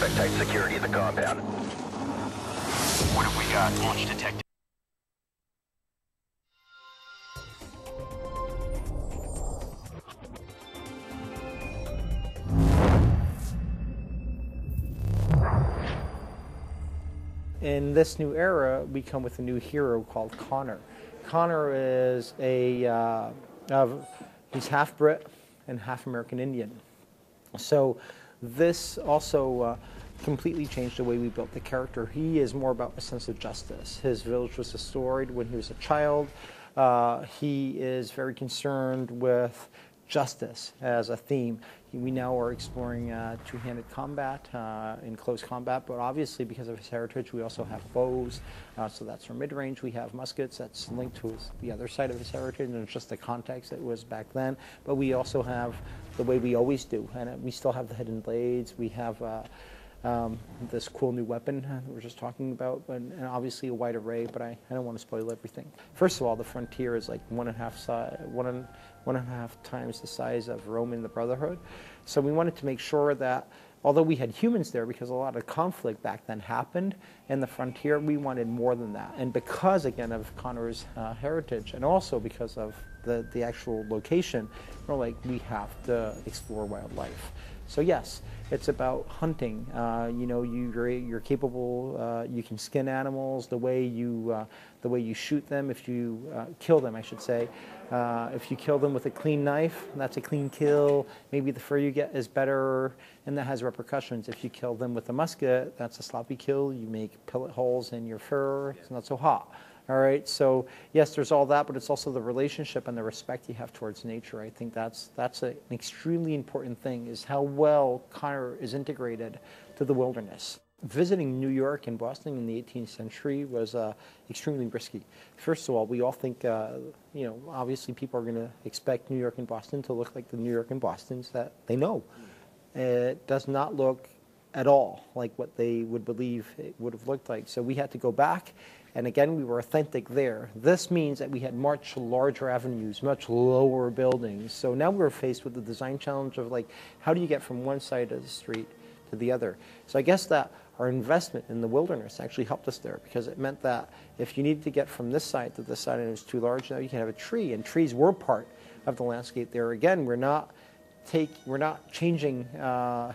Expect tight security at the compound. What have we got? Launch detected. In this new era, we come with a new hero called Connor. Connor is he's half Brit and half American Indian. So this also completely changed the way we built the character. He is more about a sense of justice. His village was destroyed when he was a child. He is very concerned with justice as a theme. We now are exploring two-handed combat in close combat, but obviously because of his heritage, we also have bows. So that's for mid-range. We have muskets. That's linked to the other side of his heritage, and it's just the context it was back then. But we also have the way we always do, and we still have the hidden blades. We have this cool new weapon that we're just talking about, and obviously a wide array, but I don't want to spoil everything. First of all, the Frontier is like one and a half times the size of Rome and the Brotherhood. So we wanted to make sure that although we had humans there, because a lot of conflict back then happened in the Frontier, we wanted more than that. And because, again, of Connor's heritage, and also because of the actual location, we're like, we have to explore wildlife. So yes, it's about hunting. You know, you're capable. You can skin animals. The way you shoot them, if you kill them, I should say. If you kill them with a clean knife, that's a clean kill. Maybe the fur you get is better, and that has repercussions. If you kill them with a musket, that's a sloppy kill. You make pellet holes in your fur. It's not so hot. All right, so yes, there's all that, but it's also the relationship and the respect you have towards nature. I think that's an extremely important thing, is how well Connor is integrated to the wilderness. Visiting New York and Boston in the 18th century was extremely risky. First of all, we all think, you know, obviously people are going to expect New York and Boston to look like the New York and Bostons that they know. It does not look at all like what they would believe it would have looked like. So we had to go back. And again, we were authentic there. This means that we had much larger avenues, much lower buildings. So now we're faced with the design challenge of, like, how do you get from one side of the street to the other? So I guess that our investment in the wilderness actually helped us there, because it meant that if you needed to get from this side to this side and it was too large, now you can have a tree. And trees were part of the landscape there. Again, we're not changing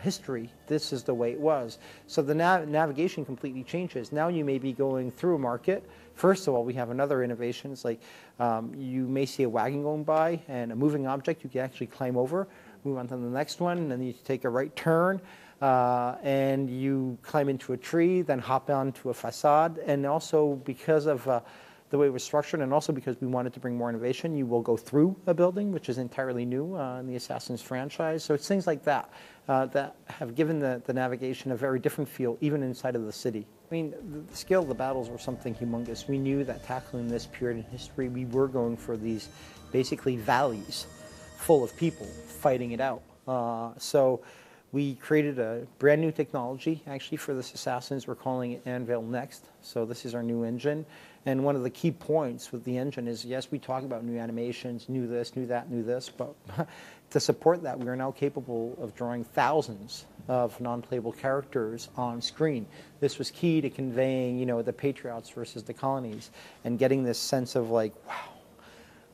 history. This is the way it was. So the navigation completely changes. Now you may be going through a market. First of all, we have another innovation. It's like you may see a wagon going by and a moving object you can actually climb over, move on to the next one, and then you take a right turn and you climb into a tree, then hop onto a facade. And also because of the way it was structured, and also because we wanted to bring more innovation, you will go through a building, which is entirely new in the Assassin's franchise. So it's things like that that have given the navigation a very different feel, even inside of the city. I mean, the scale of the battles were something humongous. We knew that tackling this period in history, we were going for these basically valleys full of people fighting it out. So we created a brand new technology, actually, for this Assassins. We're calling it Anvil Next. So this is our new engine. And one of the key points with the engine is, yes, we talk about new animations, new this, new that, new this, but to support that, we are now capable of drawing thousands of non-playable characters on screen. This was key to conveying, you know, the Patriots versus the colonies, and getting this sense of, like, wow,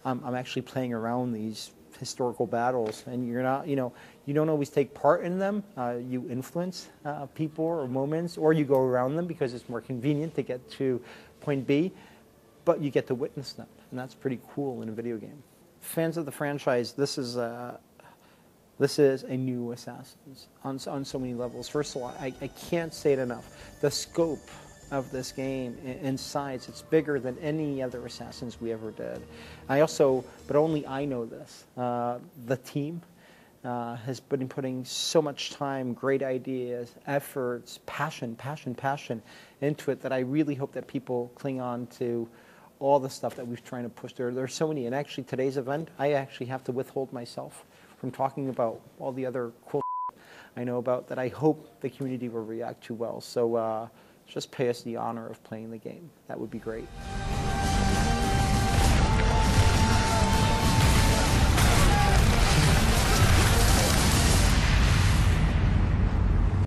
I'm actually playing around these historical battles, and you're not, you know, you don't always take part in them. You influence people or moments, or you go around them because it's more convenient to get to point B, but you get to witness them, and that's pretty cool in a video game. Fans of the franchise, this is a new Assassins on so many levels. First of all, I can't say it enough. The scope of this game in size, it's bigger than any other Assassins we ever did. But only I know this, the team has been putting so much time, great ideas, efforts, passion into it, that I really hope that people cling on to all the stuff that we've trying to push there. There's so many, and actually today's event, I actually have to withhold myself from talking about all the other cool I know about that I hope the community will react to well. So just pay us the honor of playing the game. That would be great.